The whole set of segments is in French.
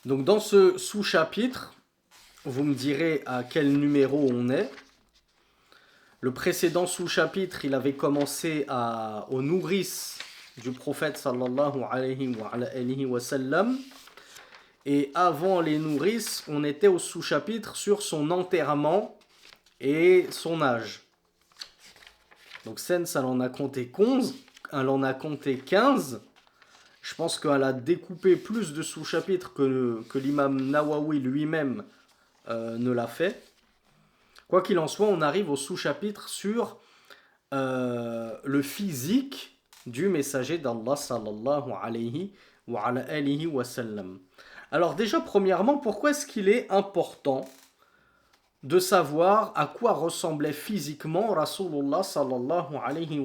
Donc dans ce sous-chapitre, vous me direz à quel numéro on est. Le précédent sous-chapitre, il avait commencé aux nourrices du prophète sallallahu alayhi wa sallam. Et avant les nourrices, on était au sous-chapitre sur son enterrement et son âge. Donc Sens, elle en a compté 11, elle en a compté 15. Je pense qu'elle a découpé plus de sous-chapitres que l'imam Nawawi lui-même ne l'a fait. Quoi qu'il en soit, on arrive au sous-chapitre sur le physique du messager d'Allah sallallahu alayhi wa sallam. Alors déjà, premièrement, pourquoi est-ce qu'il est important de savoir à quoi ressemblait physiquement Rasulullah sallallahu alayhi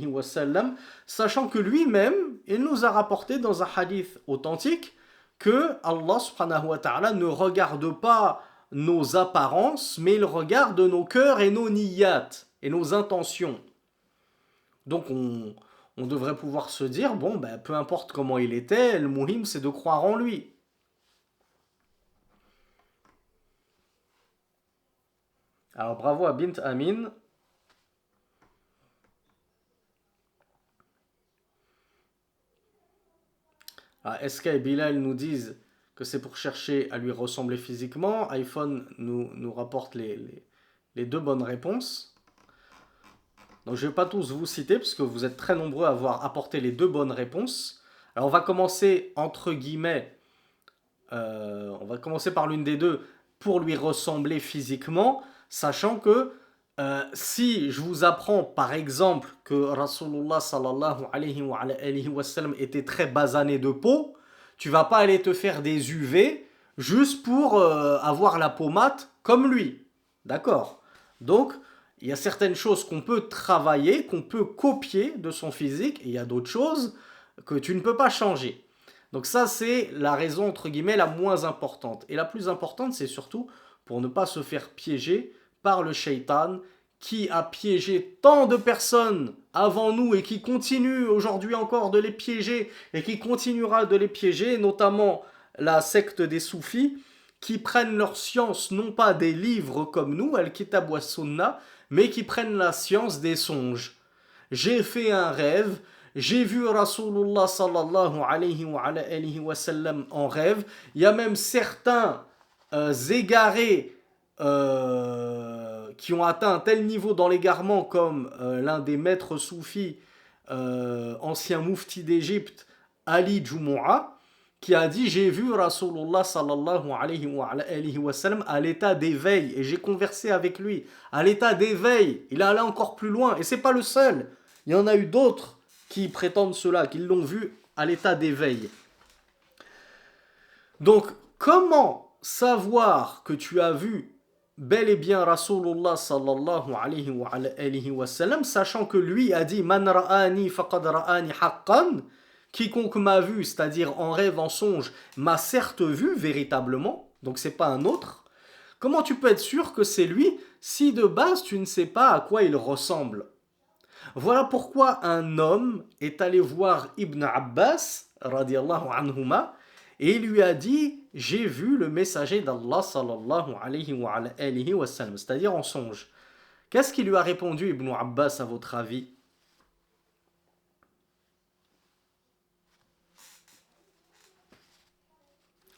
wa sallam, sachant que lui-même, il nous a rapporté dans un hadith authentique que Allah subhanahu wa ta'ala ne regarde pas nos apparences, mais il regarde nos cœurs et nos niyat, et nos intentions. Donc on devrait pouvoir se dire, bon, ben, peu importe comment il était, le muhim c'est de croire en lui. Alors bravo à Bint Amin. SK et Bilal nous disent que c'est pour chercher à lui ressembler physiquement. iPhone nous rapporte les deux bonnes réponses. Donc je ne vais pas tous vous citer parce que vous êtes très nombreux à avoir apporté les deux bonnes réponses. Alors on va commencer entre guillemets, on va commencer par l'une des deux pour lui ressembler physiquement, sachant que si je vous apprends par exemple que Rasulullah sallallahu alayhi wa sallam était très basané de peau, tu vas pas aller te faire des UV juste pour avoir la peau mate comme lui. D'accord? Donc, il y a certaines choses qu'on peut travailler, qu'on peut copier de son physique, et il y a d'autres choses que tu ne peux pas changer. Donc ça, c'est la raison, entre guillemets, la moins importante. Et la plus importante, c'est surtout pour ne pas se faire piéger par le shaitan qui a piégé tant de personnes avant nous et qui continue aujourd'hui encore de les piéger et qui continuera de les piéger, notamment la secte des soufis, qui prennent leur science non pas des livres comme nous, Al-Kitab wa Sunnah, mais qui prennent la science des songes. J'ai fait un rêve, j'ai vu Rasulullah sallallahu alayhi wa sallam en rêve. Il y a même certains égarés qui ont atteint un tel niveau dans l'égarement comme l'un des maîtres soufis, ancien moufti d'Égypte, Ali Jumu'ah, qui a dit j'ai vu Rasulullah sallallahu alayhi wa sallam à l'état d'éveil et j'ai conversé avec lui à l'état d'éveil. Il est allé encore plus loin et c'est pas le seul. Il y en a eu d'autres qui prétendent cela, qui l'ont vu à l'état d'éveil. Donc comment savoir que tu as vu bel et bien Rasulullah sallallahu alayhi wa sallam, sachant que lui a dit man ra'ani faqad ra'ani haqqan, quiconque m'a vu, c'est-à-dire en rêve, en songe, m'a certes vu véritablement, donc c'est pas un autre. Comment tu peux être sûr que c'est lui si de base tu ne sais pas à quoi il ressemble? Voilà pourquoi un homme est allé voir Ibn Abbas radiallahu anhuma et il lui a dit j'ai vu le messager d'Allah sallallahu alayhi wa sallam, c'est-à-dire en songe. Qu'est-ce qu'il lui a répondu Ibn Abbas à votre avis?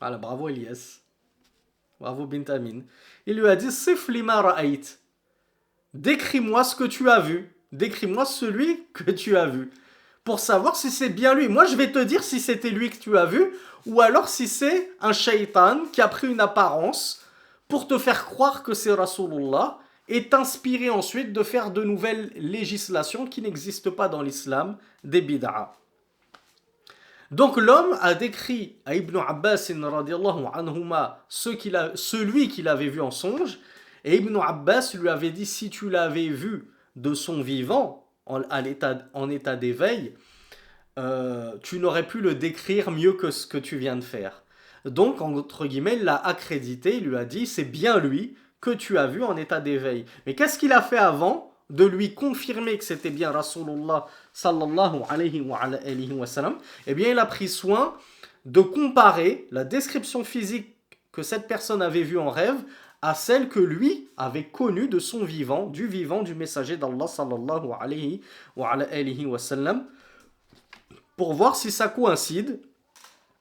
Voilà, bravo Elias. Bravo Bint Amin. Il lui a dit Sif lima ra'ayt. Décris-moi ce que tu as vu. Décris-moi celui que tu as vu. Pour savoir si c'est bien lui. Moi, je vais te dire si c'était lui que tu as vu, ou alors si c'est un shaitan qui a pris une apparence pour te faire croire que c'est Rasulullah et t'inspirer ensuite de faire de nouvelles législations qui n'existent pas dans l'islam, des bid'a. Donc l'homme a décrit à Ibn Abbas radiallahu anhuma celui qu'il avait vu en songe, et Ibn Abbas lui avait dit si tu l'avais vu de son vivant, en état d'éveil, tu n'aurais pu le décrire mieux que ce que tu viens de faire. Donc, entre guillemets, il l'a accrédité, il lui a dit c'est bien lui que tu as vu en état d'éveil. Mais qu'est-ce qu'il a fait avant de lui confirmer que c'était bien Rasulullah sallallahu alayhi wa sallam? Eh bien, il a pris soin de comparer la description physique que cette personne avait vue en rêve à celle que lui avait connue de son vivant, du messager d'Allah sallallahu alayhi wa sallam, pour voir si ça coïncide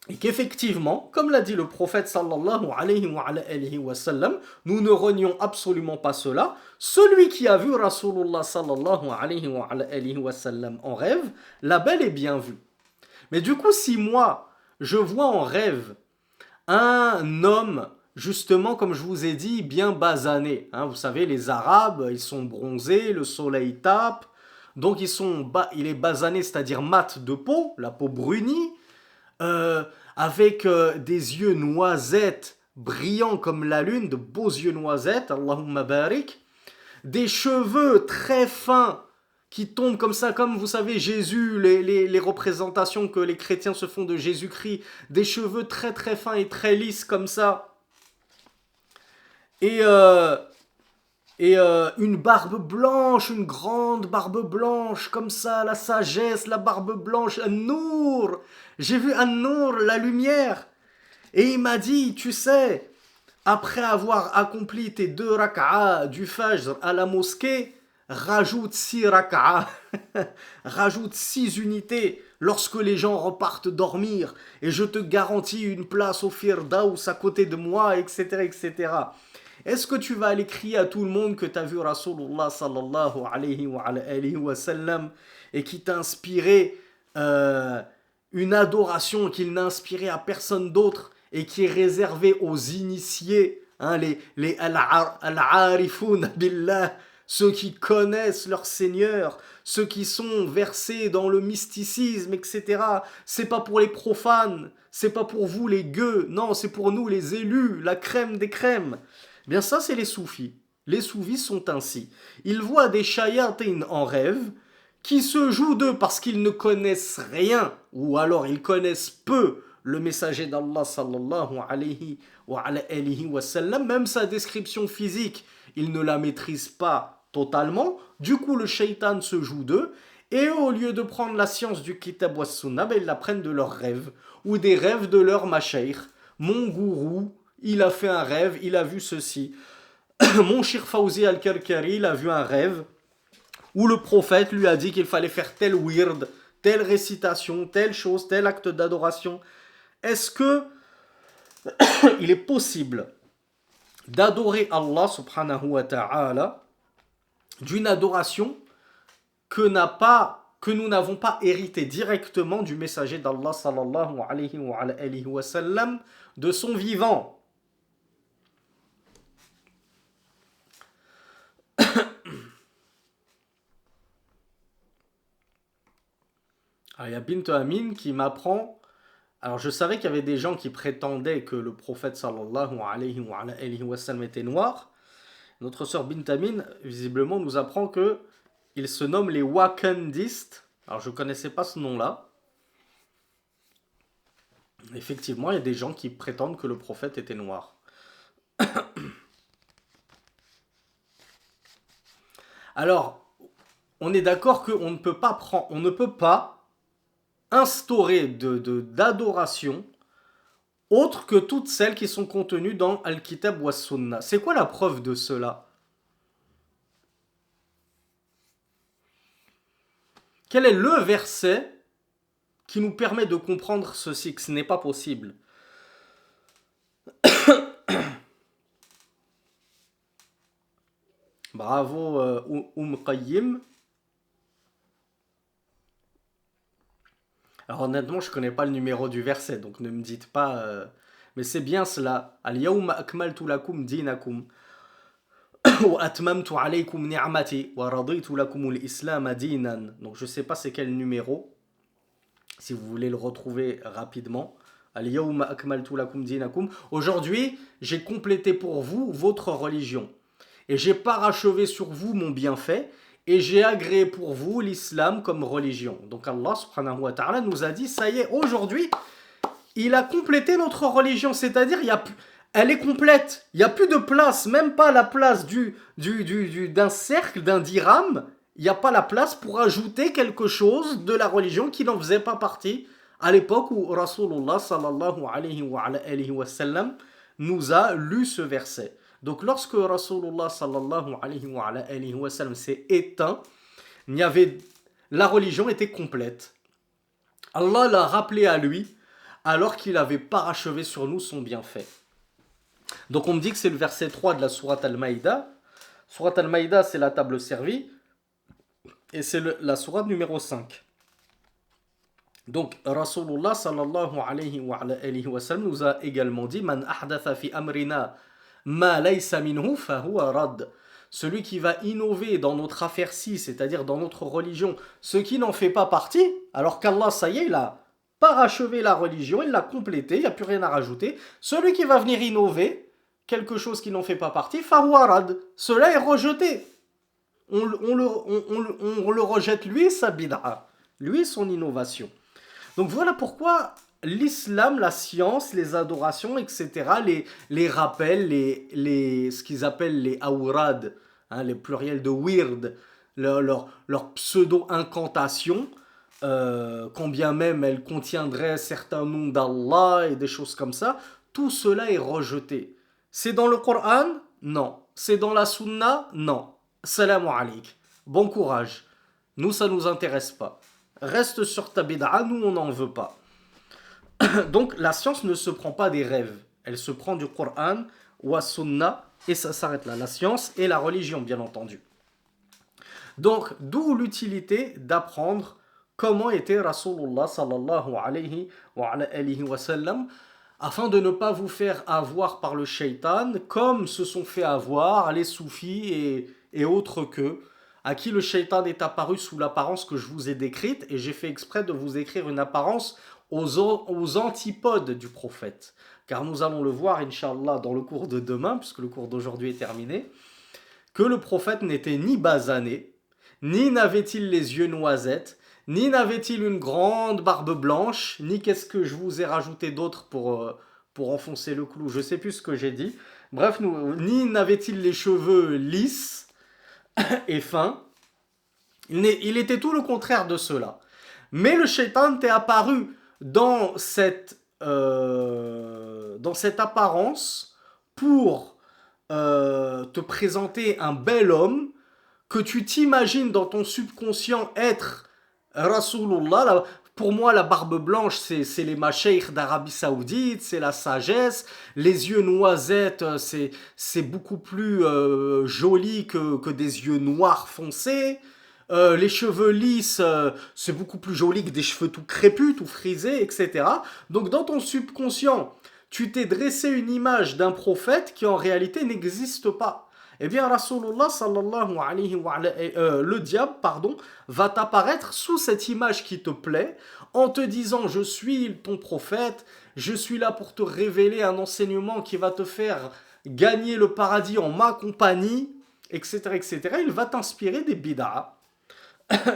et qu'effectivement, comme l'a dit le prophète sallallahu alayhi wa sallam, nous ne renions absolument pas cela. Celui qui a vu Rasulullah sallallahu alayhi wa sallam en rêve, l'a bel et bien vu. Mais du coup, si moi, je vois en rêve un homme, justement, comme je vous ai dit, bien basané. Vous savez, les Arabes, ils sont bronzés, le soleil tape. Donc, il est basané, c'est-à-dire mat de peau, la peau brunie, avec des yeux noisettes, brillants comme la lune, de beaux yeux noisettes, Allahumma barik. Des cheveux très fins, qui tombent comme ça, comme vous savez Jésus, les représentations que les chrétiens se font de Jésus-Christ, des cheveux très très fins et très lisses comme ça, et une barbe blanche, une grande barbe blanche, comme ça, la sagesse, la barbe blanche, An-Nour, j'ai vu An-Nour, la lumière, et il m'a dit, tu sais, après avoir accompli tes 2 rak'a du Fajr à la mosquée, rajoute 6 rak'a, rajoute 6 unités lorsque les gens repartent dormir, et je te garantis une place au Firdaus à côté de moi, etc., etc. Est-ce que tu vas aller crier à tout le monde que tu as vu Rasulullah sallallahu alayhi wa sallam et qui t'a inspiré une adoration qu'il n'a inspirée à personne d'autre et qui est réservée aux initiés, les al-arifun billah, ceux qui connaissent leur Seigneur, ceux qui sont versés dans le mysticisme, etc. C'est pas pour les profanes, c'est pas pour vous les gueux, non, c'est pour nous les élus, la crème des crèmes. Bien ça, c'est les soufis. Les soufis sont ainsi. Ils voient des shayatin en rêve qui se jouent d'eux parce qu'ils ne connaissent rien, ou alors ils connaissent peu le messager d'Allah sallallahu alayhi wa sallam, même sa description physique, ils ne la maîtrisent pas totalement. Du coup, le shaitan se joue d'eux, et au lieu de prendre la science du kitab wa sunnah, ils la prennent de leurs rêves, ou des rêves de leur mashaykh. Mon gourou, il a fait un rêve, il a vu ceci. Mon Shir Fawzi al-Karkari, il a vu un rêve où le prophète lui a dit qu'il fallait faire tel wird, telle récitation, telle chose, tel acte d'adoration. Est-ce que il est possible d'adorer Allah subhanahu wa ta'ala d'une adoration que nous n'avons pas hérité directement du messager d'Allah sallallahu alayhi wa sallam de son vivant? Alors, il y a Bint Amin qui m'apprend. Alors, je savais qu'il y avait des gens qui prétendaient que le prophète sallallahu alayhi wa sallam était noir. Notre sœur Bint Amin, visiblement, nous apprend que ils se nomment les Wakandistes. Alors, je ne connaissais pas ce nom-là. Effectivement, il y a des gens qui prétendent que le prophète était noir. Alors, on est d'accord qu'on ne peut pas instaurer d'adoration autre que toutes celles qui sont contenues dans Al-Kitab wa Sunnah. C'est quoi la preuve de cela? Quel est le verset qui nous permet de comprendre ceci, que ce n'est pas possible? Bravo Qayyim. Alors honnêtement, je ne connais pas le numéro du verset, donc ne me dites pas... Mais c'est bien cela. Al-yawma akmaltu lakum dinakum wa atmamtu alaykum ni'mati wa raditu lakum al-islam dinan. Donc je ne sais pas c'est quel numéro, si vous voulez le retrouver rapidement. Al-yawma akmaltu lakum dinakum. Aujourd'hui, j'ai complété pour vous votre religion. Et j'ai parachevé sur vous mon bienfait. Et j'ai agréé pour vous l'islam comme religion. Donc Allah subhanahu wa ta'ala nous a dit, ça y est, aujourd'hui, il a complété notre religion. C'est-à-dire, elle est complète. Il n'y a plus de place, même pas la place d'un cercle, d'un dirham. Il n'y a pas la place pour ajouter quelque chose de la religion qui n'en faisait pas partie à l'époque où Rasulullah sallallahu alayhi wa sallam nous a lu ce verset. Donc lorsque Rasulullah sallallahu alayhi wa sallam s'est éteint, il y avait, la religion était complète. Allah l'a rappelé à lui alors qu'il avait parachevé sur nous son bienfait. Donc on me dit que c'est le verset 3 de la sourate Al-Maïda. Sourate Al-Maïda, c'est la table servie et c'est la sourate numéro 5. Donc Rasulullah sallallahu alayhi wa sallam nous a également dit Man ahdatha fi amrina ma laysa minhu fahuwa rad. Celui qui va innover dans notre affaire-ci, c'est-à-dire dans notre religion, ce qui n'en fait pas partie, alors qu'Allah, ça y est, il a parachevé la religion, il l'a complétée, il n'y a plus rien à rajouter. Celui qui va venir innover quelque chose qui n'en fait pas partie, fahuwa rad. Cela est rejeté. On le rejette, lui, sa bid'a, lui, son innovation. Donc voilà pourquoi l'islam, la science, les adorations, etc., les rappels, ce qu'ils appellent les awrad, hein, les pluriels de wird, leur pseudo-incantation, quand bien même elles contiendraient certains noms d'Allah et des choses comme ça, tout cela est rejeté. C'est dans le Coran? Non. C'est dans la Sunna? Non. Salam alayk. Bon courage. Nous, ça ne nous intéresse pas. Reste sur ta bid'a, nous on n'en veut pas. Donc la science ne se prend pas des rêves, elle se prend du Coran ou Sunna et ça s'arrête là. La science et la religion, bien entendu. Donc d'où l'utilité d'apprendre comment était Rasulullah sallallahu alayhi wa sallam, afin de ne pas vous faire avoir par le shaitan comme se sont fait avoir les soufis et autres qu'eux, à qui le shaitan est apparu sous l'apparence que je vous ai décrite, et j'ai fait exprès de vous écrire une apparence aux antipodes du prophète. Car nous allons le voir, Inch'Allah, dans le cours de demain, puisque le cours d'aujourd'hui est terminé, que le prophète n'était ni basané, ni n'avait-il les yeux noisettes, ni n'avait-il une grande barbe blanche, ni qu'est-ce que je vous ai rajouté d'autre pour enfoncer le clou, je ne sais plus ce que j'ai dit. Bref, ni n'avait-il les cheveux lisses, et fin, il était tout le contraire de cela. Mais le shaitan t'est apparu dans cette apparence pour te présenter un bel homme que tu t'imagines dans ton subconscient être Rasulullah. Pour moi, la barbe blanche, c'est les mashaykh d'Arabie Saoudite, c'est la sagesse. Les yeux noisettes, c'est beaucoup plus joli que des yeux noirs foncés. Les cheveux lisses, c'est beaucoup plus joli que des cheveux tout crépus, tout frisés, etc. Donc dans ton subconscient, tu t'es dressé une image d'un prophète qui en réalité n'existe pas. Eh bien, Rasulullah sallallahu alayhi wa le diable, va t'apparaître sous cette image qui te plaît, en te disant je suis ton prophète, je suis là pour te révéler un enseignement qui va te faire gagner le paradis en ma compagnie, etc., etc. Il va t'inspirer des bid'ah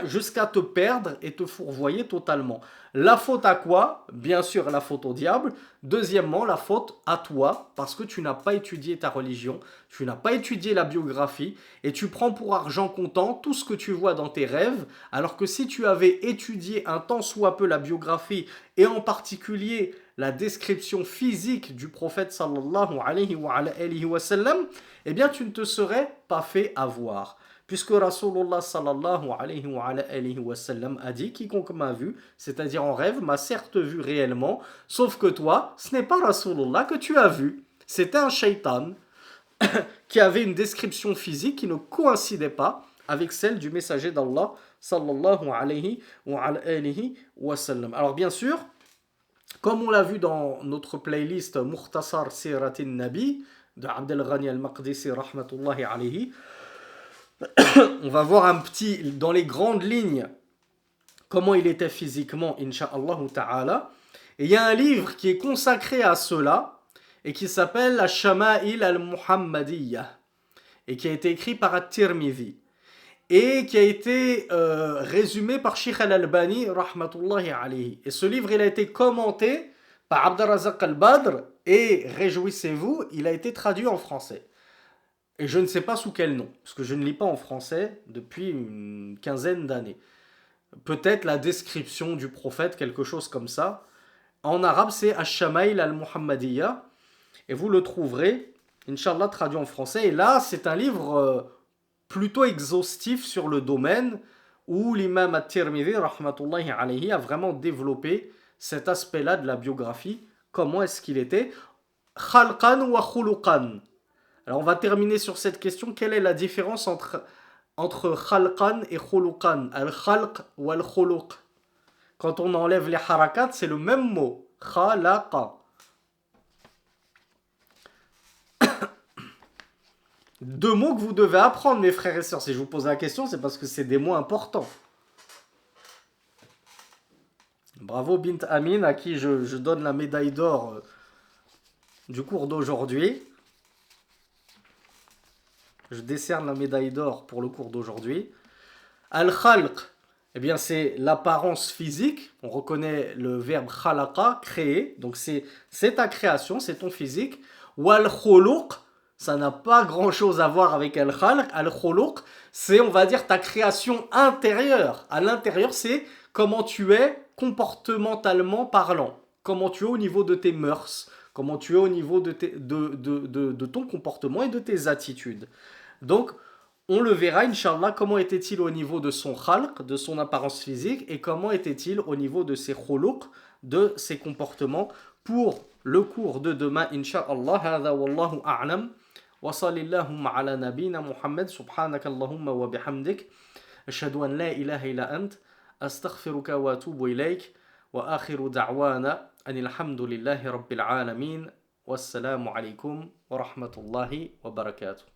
jusqu'à te perdre et te fourvoyer totalement. La faute à quoi? Bien sûr, la faute au diable. Deuxièmement, la faute à toi, parce que tu n'as pas étudié ta religion, tu n'as pas étudié la biographie, et tu prends pour argent comptant tout ce que tu vois dans tes rêves, alors que si tu avais étudié un tant soit peu la biographie, et en particulier la description physique du prophète sallallahu alayhi wa sallam, eh bien tu ne te serais pas fait avoir. Puisque Rasulullah sallallahu alayhi wa sallam a dit quiconque m'a vu, c'est-à-dire en rêve, m'a certes vu réellement, sauf que toi, ce n'est pas Rasulullah que tu as vu. C'était un shaitan qui avait une description physique qui ne coïncidait pas avec celle du messager d'Allah sallallahu alayhi wa sallam. Alors bien sûr, comme on l'a vu dans notre playlist Mukhtasar Siratin Nabi de Abdel Ghani al-Maqdisi rahmatullahi alayhi, on va voir un petit, dans les grandes lignes, comment il était physiquement, insha'Allah ta'ala. Et il y a un livre qui est consacré à cela, et qui s'appelle La Shama'il al-Muhammadiyya, et qui a été écrit par At-Tirmidhi, et qui a été résumé par Sheikh al-Albani, rahmatullahi alayhi. Et ce livre, il a été commenté par Abdelrazak al-Badr, et réjouissez-vous, il a été traduit en français. Et je ne sais pas sous quel nom, parce que je ne lis pas en français depuis une quinzaine d'années. peut-être la description du prophète, quelque chose comme ça. En arabe, c'est Ash-Shamail al-Muhammadiyya. Et vous le trouverez, Inch'Allah, traduit en français. Et là, c'est un livre plutôt exhaustif sur le domaine où l'imam at-Tirmidhi, rahmatullahi alayhi, a vraiment développé cet aspect-là de la biographie. Comment est-ce qu'il était? Khalqan wa khuluqan. Alors, on va terminer sur cette question. Quelle est la différence entre khalqan et khuluqan? Al-khalq ou al-khuluq. Quand on enlève les harakat, c'est le même mot. Khalaqa. Deux mots que vous devez apprendre, mes frères et sœurs. Si je vous pose la question, c'est parce que c'est des mots importants. Bravo Bint Amin, à qui je donne la médaille d'or du cours d'aujourd'hui. Je décerne la médaille d'or pour le cours d'aujourd'hui. Al-Khalq, eh bien c'est l'apparence physique. On reconnaît le verbe khalaqa, créer. Donc c'est ta création, c'est ton physique. Wal-Khuluq, ça n'a pas grand-chose à voir avec Al-Khalq. Al-Khuluq, c'est, on va dire, ta création intérieure. À l'intérieur, c'est comment tu es comportementalement parlant. Comment tu es au niveau de tes mœurs. Comment tu es au niveau de ton comportement et de tes attitudes. Donc, on le verra, Inch'Allah, comment était-il au niveau de son khalq, de son apparence physique, et comment était-il au niveau de ses khuluq, de ses comportements, pour le cours de demain, Inch'Allah. Hada wallahu a'lam. Wa sallallahu ala nabina Muhammad, subhanaka Allahumma wa bihamdik. Ashhadu an la ilaha illa ant. Astaghfiruka wa atubu ilayk. Wa akhiru da'wana anil hamdulillahi rabbil alamin. Wassalamu alaykum wa rahmatullahi wa barakatuh.